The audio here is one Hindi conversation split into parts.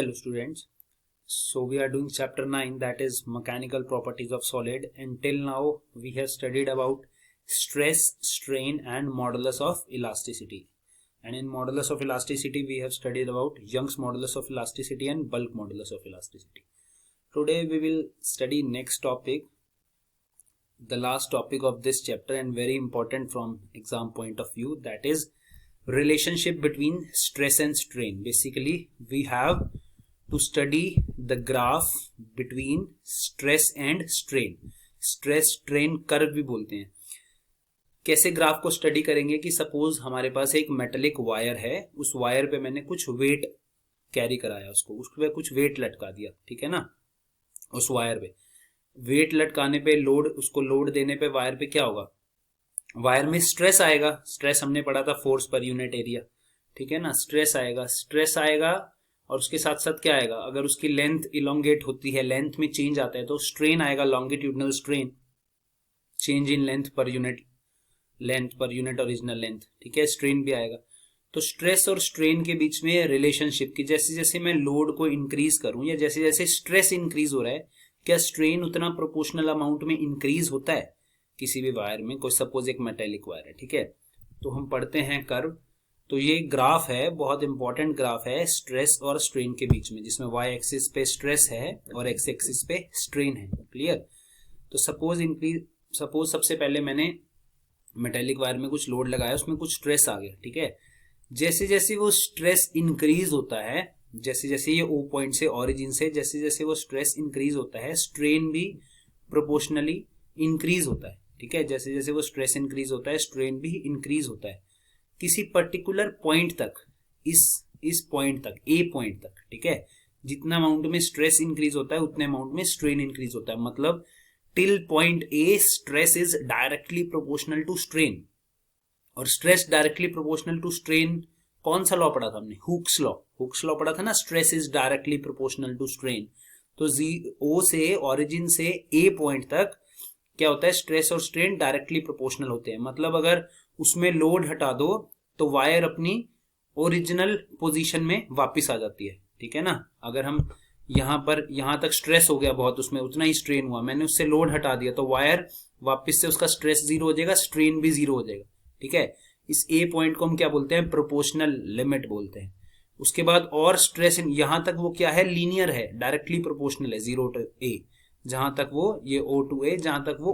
Hello students. So we are doing chapter 9, that is mechanical properties of solid, and till now we have studied about stress, strain and modulus of elasticity. And in modulus of elasticity we have studied about Young's modulus of elasticity and bulk modulus of elasticity. Today we will study next topic, the last topic of this chapter and very important from exam point of view, that is relationship between stress and strain. Basically we have to study the graph between stress and strain. Stress strain curve भी बोलते हैं. कैसे ग्राफ को स्टडी करेंगे कि सपोज हमारे पास एक मेटेलिक वायर है, उस वायर पे मैंने कुछ वेट कैरी कराया, उस पे कुछ वेट लटका दिया, ठीक है ना. उस वायर पे वेट लटकाने पे उसको लोड देने पे वायर पे क्या होगा, वायर में स्ट्रेस आएगा. स्ट्रेस हमने पढ़ा था फोर्स पर यूनिट एरिया, ठीक है ना. स्ट्रेस आएगा और उसके साथ साथ क्या आएगा, अगर उसकी लेंथ इलोंगेट होती है, लेंथ में चेंज आता है तो स्ट्रेन आएगा, longitudinal strain, change in length per unit original length, ठीक है. स्ट्रेन भी आएगा. तो स्ट्रेस और स्ट्रेन के बीच में रिलेशनशिप की, जैसे जैसे मैं लोड को इंक्रीज करूं या जैसे जैसे स्ट्रेस इंक्रीज हो रहा है, क्या स्ट्रेन उतना प्रोपोर्शनल अमाउंट में इंक्रीज होता है किसी भी वायर में. कोई सपोज एक मेटेलिक वायर है, ठीक है. तो हम पढ़ते हैं कर्व. तो ये ग्राफ है, बहुत इंपॉर्टेंट ग्राफ है स्ट्रेस और स्ट्रेन के बीच में, जिसमें वाई एक्सिस पे स्ट्रेस है और एक्स एक्सिस पे स्ट्रेन है. क्लियर. तो सपोज सबसे पहले मैंने मेटेलिक वायर में कुछ लोड लगाया, उसमें कुछ स्ट्रेस आ गया, ठीक है. जैसे जैसे वो स्ट्रेस इंक्रीज होता है, जैसे जैसे ये ओ पॉइंट से ऑरिजिन से जैसे जैसे वो स्ट्रेस इंक्रीज होता है, स्ट्रेन भी प्रोपोर्शनली इंक्रीज होता है, ठीक है. जैसे जैसे वो स्ट्रेस इंक्रीज होता है, स्ट्रेन भी इंक्रीज होता है किसी पर्टिकुलर पॉइंट तक, इस पॉइंट तक, ए पॉइंट तक, ठीक है. जितना अमाउंट में स्ट्रेस इंक्रीज होता है उतने अमाउंट में स्ट्रेन इंक्रीज होता है. मतलब till point A stress is directly proportional to strain. और stress directly proportional to strain, कौन सा लॉ पढ़ा था हमने, हुक्स लॉ पढ़ा था ना. Stress is directly proportional to strain. तो ओ से ओरिजिन से ए पॉइंट तक क्या होता है, स्ट्रेस और स्ट्रेन डायरेक्टली प्रोपोर्शनल होते हैं. मतलब अगर उसमें लोड हटा दो तो वायर अपनी ओरिजिनल पोजीशन में वापस आ जाती है, ठीक है ना. अगर हम यहां तक स्ट्रेस हो गया बहुत, उसमें उतना ही स्ट्रेन हुआ, मैंने उससे लोड हटा दिया तो वायर वापस से उसका स्ट्रेस जीरो हो जाएगा, स्ट्रेन भी जीरो हो जाएगा, ठीक है. इस ए पॉइंट को हम क्या बोलते हैं, प्रोपोर्शनल लिमिट बोलते हैं. उसके बाद और स्ट्रेस यहां तक वो क्या है, लीनियर है, डायरेक्टली प्रोपोर्शनल है, जीरो टू ए, जहां तक वो ये ओ टू ए, जहां तक वो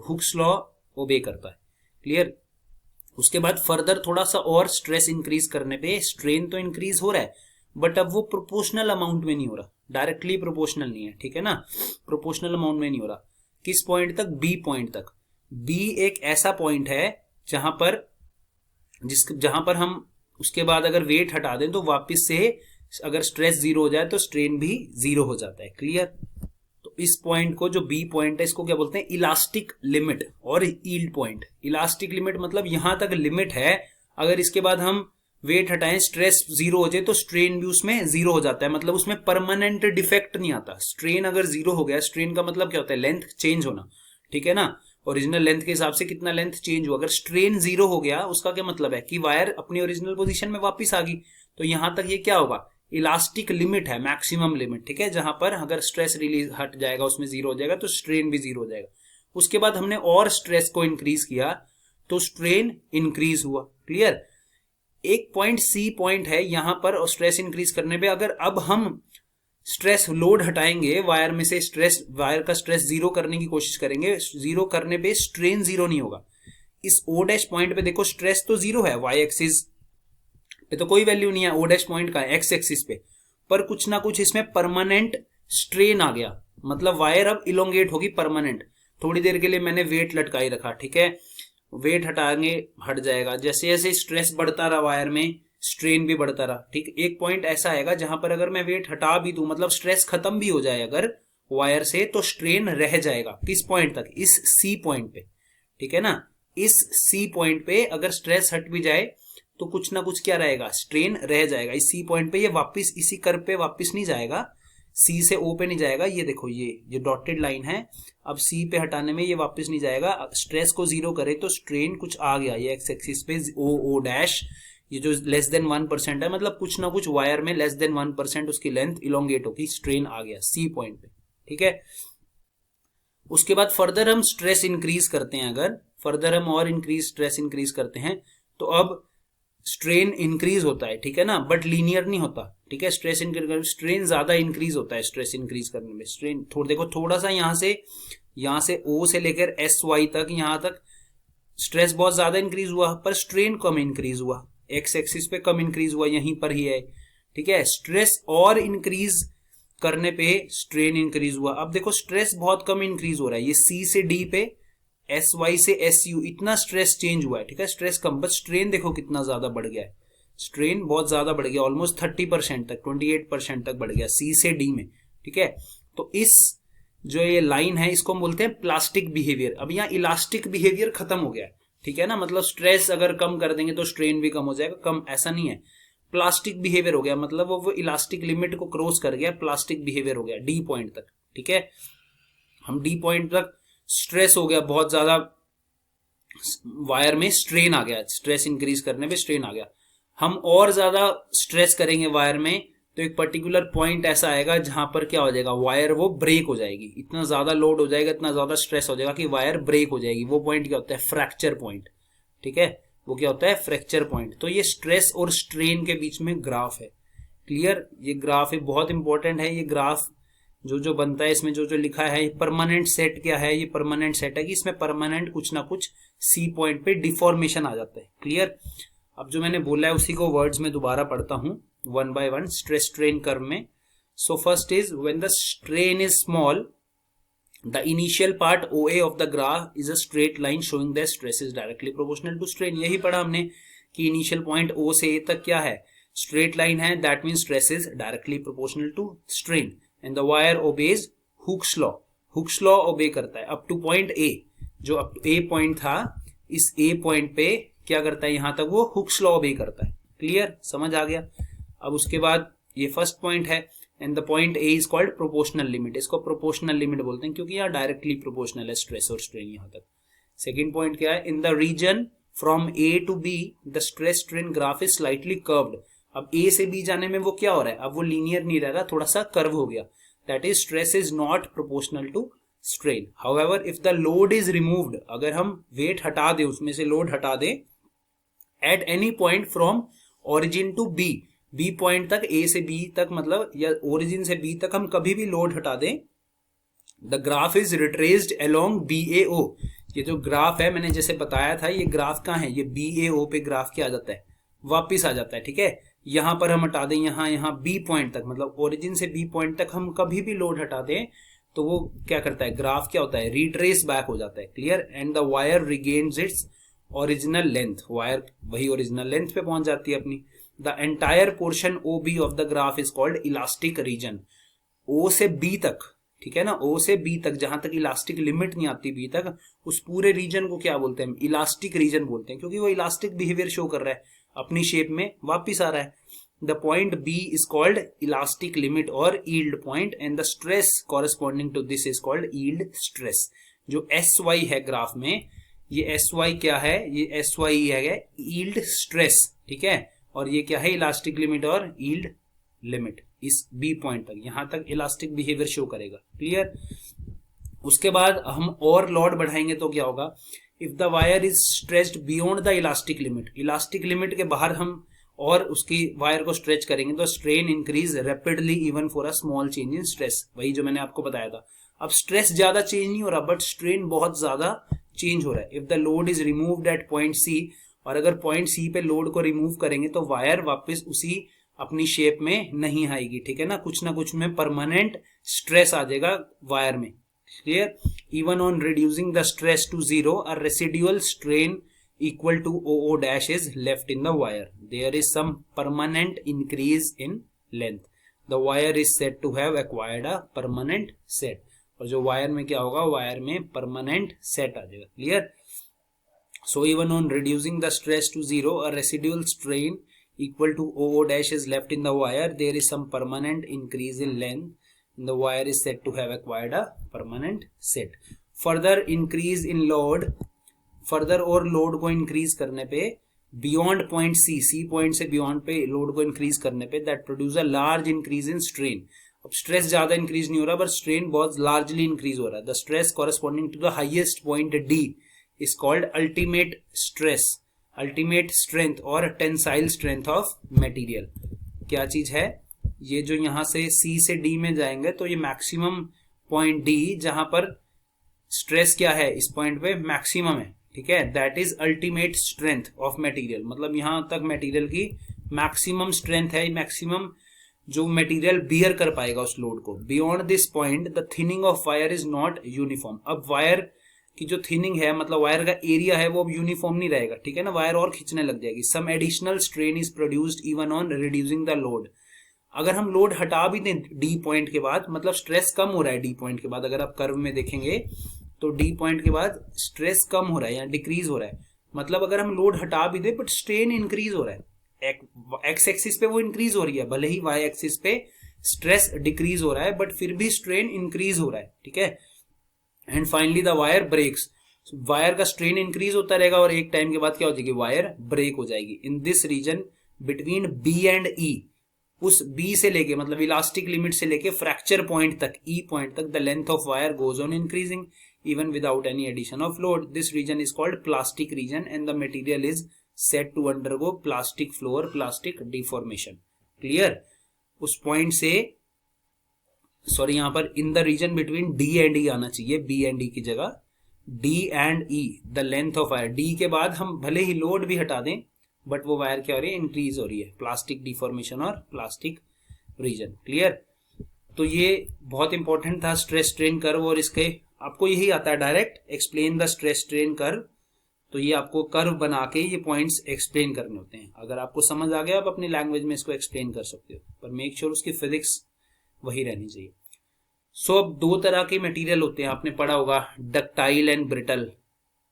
हुक्स लॉ ओबे करता है. क्लियर. उसके बाद फर्दर थोड़ा सा और स्ट्रेस इंक्रीज करने पे स्ट्रेन तो इंक्रीज हो रहा है, बट अब वो प्रोपोर्शनल अमाउंट में नहीं हो रहा, डायरेक्टली प्रोपोर्शनल नहीं है, ठीक है ना. प्रोपोर्शनल अमाउंट में नहीं हो रहा. किस पॉइंट तक, बी पॉइंट तक. बी एक ऐसा पॉइंट है जहां पर हम उसके बाद अगर वेट हटा दें तो वापस से अगर स्ट्रेस जीरो हो जाए तो स्ट्रेन भी जीरो हो जाता है. क्लियर. तो इस पॉइंट को, जो बी पॉइंट है, इसको क्या बोलते हैं, इलास्टिक लिमिट और यील्ड पॉइंट. इलास्टिक लिमिट मतलब यहां तक लिमिट है, अगर इसके बाद हम वेट हटाएं, स्ट्रेस जीरो हो जाए तो स्ट्रेन भी उसमें जीरो हो जाता है. मतलब उसमें परमानेंट डिफेक्ट नहीं आता. स्ट्रेन अगर जीरो हो गया, स्ट्रेन का मतलब क्या होता है, लेंथ चेंज होना, ठीक है ना. ओरिजिनल लेंथ के हिसाब से कितना लेंथ चेंज हुआ. अगर स्ट्रेन जीरो हो गया, उसका क्या मतलब है कि वायर अपनी ओरिजिनल पोजीशन में वापस आ गई. तो यहां तक ये क्या होगा, इलास्टिक लिमिट है, मैक्सिमम लिमिट, ठीक है. जहां पर अगर स्ट्रेस रिलीज हट जाएगा, उसमें जीरो हो जाएगा तो स्ट्रेन भी जीरो हो जाएगा. उसके बाद हमने और स्ट्रेस को इंक्रीज किया तो स्ट्रेन इंक्रीज हुआ. क्लियर. एक पॉइंट सी पॉइंट है, यहां पर स्ट्रेस इंक्रीज करने पे अगर अब हम स्ट्रेस लोड हटाएंगे वायर में से, वायर का स्ट्रेस जीरो करने की कोशिश करेंगे, जीरो करने पे स्ट्रेन जीरो नहीं होगा. इस ओ डैश पॉइंट पे देखो स्ट्रेस तो जीरो है, वाई एक्सिस पे तो कोई वैल्यू नहीं है, ओ डैश पॉइंट का एक्स एक्सिस पे, पर कुछ ना कुछ इसमें परमानेंट स्ट्रेन आ गया. मतलब वायर अब इलोंगेट होगी परमानेंट. थोड़ी देर के लिए मैंने वेट लटकाई रखा, ठीक है, वेट हटाएंगे हट जाएगा. जैसे जैसे स्ट्रेस बढ़ता रहा वायर में, स्ट्रेन भी बढ़ता रहा, ठीक. एक पॉइंट ऐसा आएगा जहां पर अगर मैं वेट हटा भी दूं, मतलब स्ट्रेस खत्म भी हो जाए अगर वायर से, तो स्ट्रेन रह जाएगा. किस पॉइंट तक, इस सी पॉइंट पे, ठीक है ना. इस सी पॉइंट पे अगर स्ट्रेस हट भी जाए तो कुछ ना कुछ क्या रहेगा, स्ट्रेन रह जाएगा. इस सी पॉइंट पे ये वापस इसी कर्व पे वापस नहीं जाएगा, सी से ओ पे नहीं जाएगा. ये देखो ये डॉटेड लाइन है, अब सी पे हटाने में ये वापस नहीं जाएगा. स्ट्रेस को जीरो करे तो स्ट्रेन कुछ आ गया, ये एक्स एक्सिस पे ओ डैश, ये जो लेस देन 1% है, मतलब कुछ ना कुछ वायर में लेस देन 1% उसकी लेंथ इलोंगेट होगी, स्ट्रेन आ गया सी पॉइंट पे, ठीक है। उसके बाद फर्दर हम स्ट्रेस इंक्रीज करते हैं, अगर फर्दर हम और स्ट्रेस इंक्रीज करते हैं तो अब स्ट्रेन इंक्रीज होता है, ठीक है ना, बट लीनियर नहीं होता, ठीक है। स्ट्रेन ज्यादा इंक्रीज होता है स्ट्रेस इंक्रीज करने में। स्ट्रेन देखो थोड़ा सा यहाँ से ओ से लेकर एस वाई तक, यहां तक स्ट्रेस बहुत ज्यादा इंक्रीज हुआ पर स्ट्रेन कम इंक्रीज हुआ, एक्स एक्सिस पे कम इंक्रीज हुआ, यहीं पर ही है, ठीक है। स्ट्रेस और इंक्रीज करने पे स्ट्रेन इंक्रीज हुआ। अब देखो स्ट्रेस बहुत कम इंक्रीज हो रहा है, ये सी से डी पे, एस वाई से एस यू, इतना स्ट्रेस चेंज हुआ है, ठीक है, स्ट्रेस कम, बट स्ट्रेन देखो कितना ज्यादा बढ़ गया है, स्ट्रेन बहुत ज्यादा बढ़ गया, ऑलमोस्ट 30% तक, 28% तक बढ़ गया सी से डी में, ठीक है। तो इस जो ये लाइन है इसको हम बोलते हैं प्लास्टिक बिहेवियर। अब यहाँ इलास्टिक बिहेवियर खत्म हो गया है, ठीक है ना, मतलब स्ट्रेस अगर कम कर देंगे तो स्ट्रेन भी कम हो जाएगा, कम ऐसा नहीं है, प्लास्टिक बिहेवियर हो गया, मतलब वो इलास्टिक लिमिट को क्रॉस कर गया, प्लास्टिक बिहेवियर हो गया डी पॉइंट तक, ठीक है। हम डी पॉइंट तक स्ट्रेस हो गया बहुत ज्यादा, वायर में स्ट्रेन आ गया, स्ट्रेस इंक्रीज करने पे स्ट्रेन आ गया। हम और ज्यादा स्ट्रेस करेंगे वायर में तो एक पर्टिकुलर पॉइंट ऐसा आएगा जहां पर क्या हो जाएगा, वायर वो ब्रेक हो जाएगी, इतना ज्यादा लोड हो जाएगा, इतना ज्यादा स्ट्रेस हो जाएगा कि वायर ब्रेक हो जाएगी। वो पॉइंट क्या होता है, फ्रैक्चर पॉइंट, ठीक है, वो क्या होता है, फ्रैक्चर पॉइंट। तो ये स्ट्रेस और स्ट्रेन के बीच में ग्राफ है, क्लियर, ये ग्राफ है, बहुत इंपॉर्टेंट है ये ग्राफ। जो बनता है इसमें जो लिखा है, परमानेंट सेट क्या है, ये परमानेंट सेट है कि इसमें परमानेंट कुछ ना कुछ सी पॉइंट पे डिफॉर्मेशन आ जाता है, क्लियर। अब जो मैंने बोला है उसी को वर्ड्स में दोबारा पढ़ता हूं one by one, stress strain curve में। So first is when the strain is small, the initial part OA of the graph is a straight line showing that stress is directly proportional to strain। यही पढ़ा हमने कि इनिशियल पॉइंट O से A तक क्या है, स्ट्रेट लाइन है, that mean stress is directly proportional to strain and the wire obeys Hooke's law, Hooke's law obey करता है अप टू पॉइंट A। जो अप टू A पॉइंट था, इस A पॉइंट पे क्या करता है, यहां तक वो हुक्स लॉ ओबे करता है, क्लियर, समझ आ गया। अब उसके बाद ये फर्स्ट पॉइंट है and the point A is called proportional limit, इसको प्रोपोर्शनल लिमिट बोलते हैं क्योंकि यहाँ डायरेक्टली प्रोपोर्शनल है स्ट्रेस और स्ट्रेन यहां तक। सेकंड पॉइंट क्या है, in the region from A to B the stress strain graph is slightly curved. अब ए से बी जाने में वो क्या हो रहा है, अब वो लीनियर नहीं रह रहा, थोड़ा सा कर्व हो गया, that is stress is not proportional to strain. However if the load is removed, अगर हम वेट हटा दें, उसमें से लोड हटा दें, at any point from origin to B, B point तक, ए से बी तक मतलब, या ओरिजिन से बी तक हम कभी भी लोड हटा दें, the graph is retraced along BAO। ये जो ग्राफ है मैंने जैसे बताया था, ये ग्राफ कहाँ है, ये BAO पे ग्राफ क्या आ जाता है, वापिस आ जाता है, ठीक है। यहां पर हम हटा दें, यहाँ बी पॉइंट तक, मतलब ओरिजिन से बी पॉइंट तक हम कभी भी लोड हटा दें तो वो क्या करता है, ग्राफ क्या होता है, रिट्रेस बैक हो जाता है, clear. And the wire regains its original length, wire वही ओरिजिनल लेंथ पे पहुंच जाती है अपनी। The entire portion OB of the graph is called elastic region। O से B तक, ठीक है ना, O से B तक जहां तक इलास्टिक लिमिट नहीं आती B तक, उस पूरे रीजन को क्या बोलते हैं, इलास्टिक रीजन बोलते हैं, क्योंकि वो इलास्टिक बिहेवियर शो कर रहा है, अपनी शेप में वापिस आ रहा है। The point B is called elastic limit और yield point and the stress corresponding to this is called yield stress. जो SY है ग्राफ में, ये SY क्या है, ये SY है यील्ड स्ट्रेस, ठीक है, और ये क्या है, इलास्टिक लिमिट और यील्ड लिमिट इस बी पॉइंट तक, यहां तक इलास्टिक बिहेवियर शो करेगा, क्लियर। उसके बाद हम और लोड बढ़ाएंगे तो क्या होगा, if the wire is stretched beyond the elastic limit, elastic limit के बाहर हम और उसकी वायर को स्ट्रेच करेंगे तो strain increase rapidly even for a small change in stress, वही जो मैंने आपको बताया था। अब स्ट्रेस ज्यादा चेंज नहीं हो रहा बट स्ट्रेन बहुत ज्यादा चेंज हो रहा है। If the load is removed at point C, और अगर पॉइंट सी पे लोड को रिमूव करेंगे तो वायर वापस उसी अपनी शेप में नहीं आएगी, ठीक है ना कुछ में परमानेंट स्ट्रेस आ जाएगा वायर में, clear. Even on reducing the stress to zero, a residual strain equal to OO dash is left in the wire, there is some permanent increase in length, the wire is said to have acquired a permanent set. और जो वायर में क्या होगा, वायर में परमानेंट सेट आ जाएगा, clear. So even on reducing the stress to zero, a residual strain equal to OO dash is left in the wire. There is some permanent increase in length. And the wire is said to have acquired a permanent set. Further increase in load, further और load को increase करने पे बियॉन्ड पॉइंट सी पॉइंट से बियॉन्ड पे लोड को इंक्रीज करने पे that produce a large increase in strain. अब स्ट्रेस ज्यादा इंक्रीज नहीं हो रहा बट स्ट्रेन बहुत लार्जली इंक्रीज हो रहा है। The stress corresponding to the highest point D is called ultimate stress, ultimate strength और टेंसाइल स्ट्रेंथ ऑफ मटेरियल। क्या चीज है ये, जो यहां से सी से डी में जाएंगे तो ये मैक्सिमम पॉइंट डी जहां पर स्ट्रेस क्या है इस पॉइंट पे मैक्सिमम है, ठीक है, that is ultimate strength of material. मतलब यहां तक मटेरियल की मैक्सिमम स्ट्रेंथ है, मैक्सिमम जो मटेरियल बियर कर पाएगा उस लोड को। Beyond this point the thinning of wire is not uniform. अब वायर की जो थिनिंग है, मतलब वायर का एरिया है, वो अब यूनिफॉर्म नहीं रहेगा, ठीक है ना, वायर और खींचने लग जाएगी। Some additional strain is produced even on reducing the load. अगर हम लोड हटा भी दें डी पॉइंट के बाद, मतलब स्ट्रेस कम हो रहा है डी पॉइंट के बाद। अगर आप कर्व में देखेंगे तो डी पॉइंट के बाद स्ट्रेस कम हो रहा है या डिक्रीज हो रहा है। मतलब अगर हम लोड हटा भी दे बट स्ट्रेन इंक्रीज हो रहा है। एक्स एक्सिस पे वो इंक्रीज हो रही है, भले ही वाई एक्सिस पे स्ट्रेस डिक्रीज हो रहा है बट फिर भी स्ट्रेन इंक्रीज हो रहा है, ठीक है। And finally the wire breaks. Wire का स्ट्रेन इंक्रीज होता रहेगा और एक टाइम के बाद क्या हो जाएगी, वायर ब्रेक हो जाएगी। In this region between B and E, उस बी से लेके मतलब इलास्टिक लिमिट से लेके फ्रैक्चर पॉइंट तक, ई पॉइंट तक, the length of wire goes on increasing even without any addition of load. This region is called plastic region and the material is said to undergo plastic flow or plastic deformation. Clear? उस पॉइंट से सॉरी यहां पर in the region between D and E आना चाहिए, बी एंड ई की जगह D and E. The length of wire, D के बाद हम भले ही लोड भी हटा दें बट वो वायर क्या हो रही है, इंक्रीज हो रही है। प्लास्टिक डिफॉर्मेशन और प्लास्टिक रीजन। क्लियर? तो ये बहुत इंपॉर्टेंट था स्ट्रेस स्ट्रेन कर्व, और इसके आपको यही आता है direct, explain the stress strain curve. तो ये आपको कर्व बना के ये पॉइंट्स एक्सप्लेन करने होते हैं। अगर आपको समझ आ गया आप अपनी लैंग्वेज में इसको एक्सप्लेन कर सकते हो, पर मेक श्योर उसकी फिजिक्स वही रहनी चाहिए। सो अब दो तरह के मटेरियल होते हैं, आपने पढ़ा होगा डक्टाइल एंड ब्रिटल,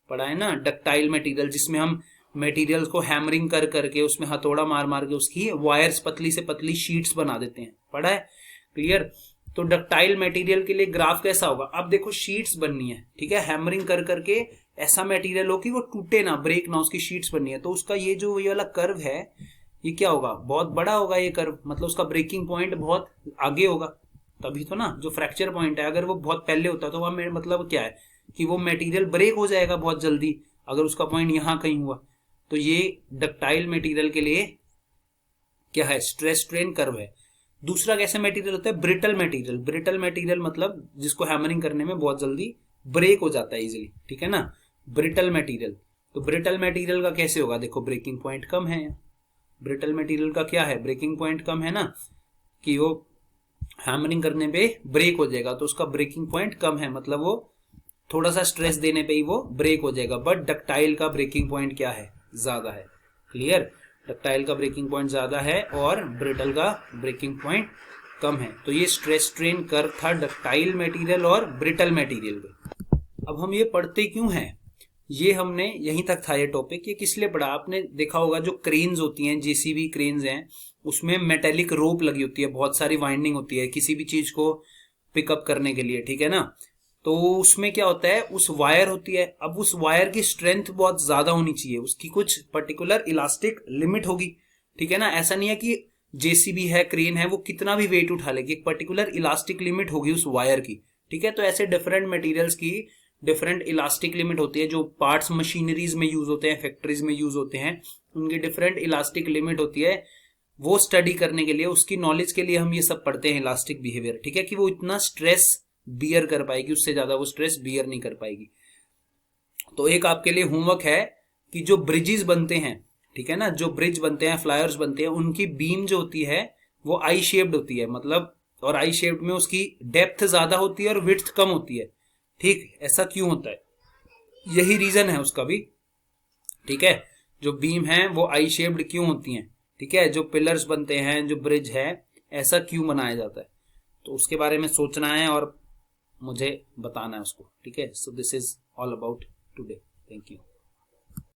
पढ़ा है ना। डक्टाइल मटेरियल जिसमें हम मटेरियल्स को हैमरिंग कर करके उसमें हथौड़ा मार मार के उसकी वायर्स पतली से पतली शीट्स बना देते हैं, पढ़ा है। क्लियर? तो डक्टाइल मटेरियल के लिए ग्राफ कैसा होगा, अब देखो शीट्स बननी है, ठीक है, हैमरिंग कर करके ऐसा मटेरियल हो कि वो टूटे ना, ब्रेक ना, उसकी शीट्स बननी है। तो उसका ये जो ये वाला कर्व है ये क्या होगा, बहुत बड़ा होगा ये कर्व, मतलब उसका ब्रेकिंग पॉइंट बहुत आगे होगा, तभी तो ना। जो फ्रैक्चर पॉइंट है अगर वो बहुत पहले होता तो वह मतलब क्या है कि वो मटेरियल ब्रेक हो जाएगा बहुत जल्दी अगर उसका पॉइंट यहां कहीं हुआ। तो ये डक्टाइल मटेरियल के लिए क्या है, स्ट्रेस स्ट्रेन कर्व है। दूसरा कैसा मटेरियल होता है, ब्रिटल मटेरियल। ब्रिटल मटेरियल मतलब जिसको हैमरिंग करने में बहुत जल्दी ब्रेक हो जाता है इजीली, ठीक है ना, ब्रिटल मटेरियल। तो ब्रिटल मटेरियल का कैसे होगा, देखो ब्रेकिंग पॉइंट कम है। ब्रिटल मटेरियल का क्या है, ब्रेकिंग पॉइंट कम है ना, कि वो हैमरिंग करने पे ब्रेक हो जाएगा, तो उसका ब्रेकिंग पॉइंट कम है, मतलब वो थोड़ा सा स्ट्रेस देने पे ही वो ब्रेक हो जाएगा। बट डक्टाइल का ब्रेकिंग पॉइंट क्या है, ज्यादा है। क्लियर? डक्टाइल का ब्रेकिंग पॉइंट ज्यादा है और ब्रिटल का ब्रेकिंग पॉइंट कम है। तो ये स्ट्रेस स्ट्रेन कर्व था डक्टाइल मटेरियल और ब्रिटल मटेरियल पे। अब हम ये पढ़ते क्यों हैं, ये हमने यहीं तक था ये टॉपिक। ये किस लिए पढ़ा, आपने देखा होगा जो क्रेन्स होती हैं, जेसीबी क्रेन्स हैं, उसमें मेटेलिक रोप लगी होती है, बहुत सारी वाइंडिंग होती है किसी भी चीज को पिकअप करने के लिए, ठीक है ना। तो उसमें क्या होता है, उस वायर होती है, अब उस वायर की स्ट्रेंथ बहुत ज्यादा होनी चाहिए, उसकी कुछ पर्टिकुलर इलास्टिक लिमिट होगी, ठीक है ना। ऐसा नहीं है कि जेसीबी है, क्रेन है, वो कितना भी वेट उठा लेगी, एक पर्टिकुलर इलास्टिक लिमिट होगी उस वायर की, ठीक है। तो ऐसे डिफरेंट मटेरियल्स की डिफरेंट इलास्टिक लिमिट होती है। जो पार्ट्स मशीनरीज में यूज होते हैं, फैक्ट्रीज में यूज होते हैं, उनकी डिफरेंट इलास्टिक लिमिट होती है। वो स्टडी करने के लिए, उसकी नॉलेज के लिए हम ये सब पढ़ते हैं, इलास्टिक बिहेवियर, ठीक है, कि वो इतना स्ट्रेस बियर कर पाएगी, उससे ज्यादा वो स्ट्रेस बियर नहीं कर पाएगी। तो एक आपके लिए होमवर्क है कि जो ब्रिजेस बनते हैं, ठीक है ना, जो ब्रिज बनते हैं, फ्लायर्स बनते हैं, उनकी बीम जो होती है वो आई शेप्ड होती है, मतलब, और आई शेप्ड में उसकी डेप्थ ज्यादा होती है और विड्थ कम होती है, ठीक। ऐसा क्यों होता है, यही रीजन है उसका भी, ठीक है। जो बीम है वो आई शेप्ड क्यों होती हैं, ठीक है। जो पिलर्स बनते हैं, जो ब्रिज है, ऐसा क्यों बनाया जाता है, तो उसके बारे में सोचना है और मुझे बताना है उसको, ठीक है। So this is all about today, thank you.